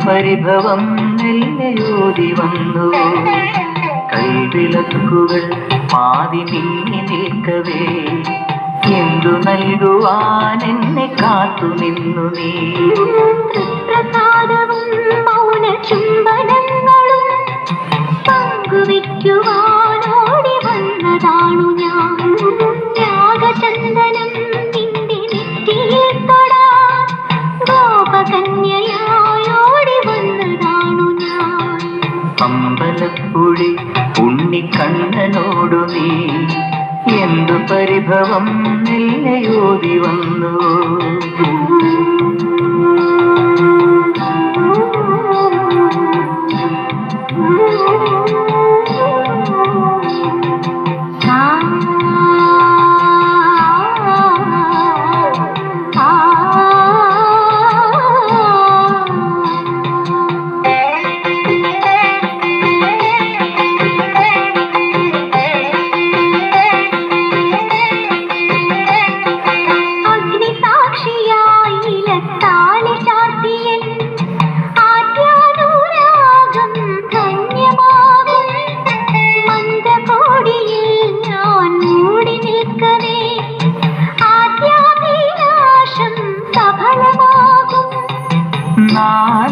പരിഭവം നെല്ലയോതി വന്നു. കൈവിളക്കുകൾ പാതി മിന്നി നിൽക്കവേ എന്തു നൽകുവാൻ എന്നെ കാത്തു നിന്നു നീ. പ്രസാദവും മൗന ചുംബനങ്ങളും പങ്കുവയ്ക്കുവാനോടി വന്നതാണു ഞാൻ. ത്യാഗചന്ദനം നിന്റെ നെറ്റിയിൽ തൊടാൻ ഗോപകന്യയായോടി വന്നതാണു ഞാൻ. അമ്പലപ്പുഴി ഉണ്ണിക്കണ്ണനോടു നീ എന്തു പരിഭവം നെല്ലയോതി വന്നു.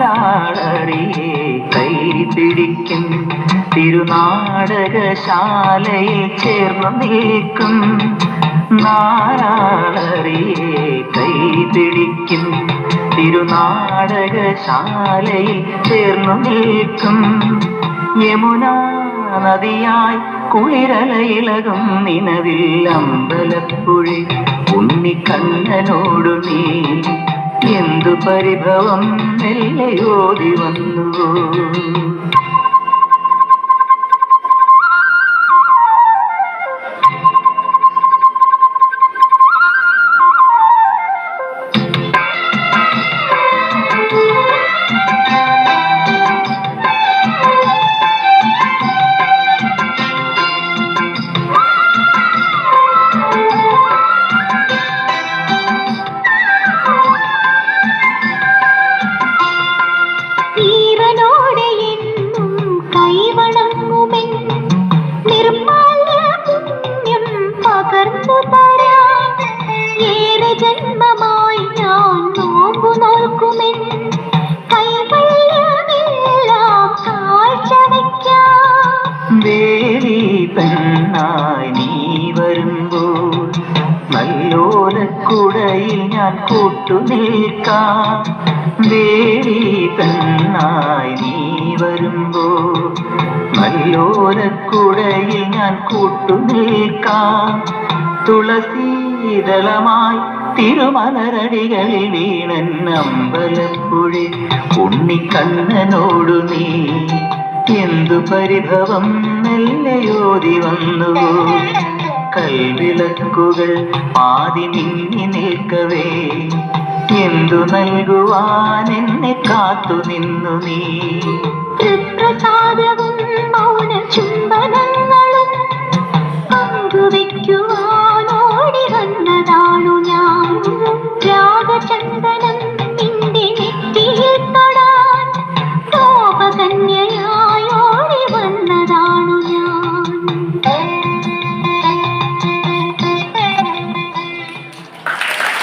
നാടാളറിയെ കൈ പിടിക്കും തിരുനാടകശാലയിൽ ചേർന്നു നിൽക്കും. നാടാളറിയെ കൈ പിടിക്കും തിരുനാടകശാലയിൽ ചേർന്നു നിൽക്കും. യമുനാ നദിയായി കുളിരലയിളകും നിലവിൽ അമ്പലപ്പുഴി ഉണ്ണിക്കണ്ണനോടു നീ എന്തു പരിഭവം നെല്ലയോതി വന്നു. ജന്മമായി ഞാൻ നോമ്പു നോക്കുമെൻ കൈവല്യമെല്ലാം കാഴ്ചവയ്ക്കാം. ദേവി പെണ്ണായി നീ വരുമ്പോൾ നല്ലോലക്കുടയിൽ ഞാൻ കൂട്ടുനിൽക്കാം. ദേവി പെണ്ണായി നീ വരുമ്പോൾ നല്ലോലക്കുടയിൽ ഞാൻ കൂട്ടുനിൽക്കാം. തുളസീതളമായി തിരുമലരടികളിൽ വീണൻ അമ്പലപ്പുഴി ഉണ്ണിക്കണ്ണനോടു നീ എന്തു പരിഭവം നെല്ലയോതി വന്നു. കൽവിളക്കുകൾ പാതി മിന്നി നിൽക്കവേ എന്തു നൽകുവാൻ എന്നെ കാത്തു നിന്നു നീ. പ്രസാദവും മൗന ചുംബനം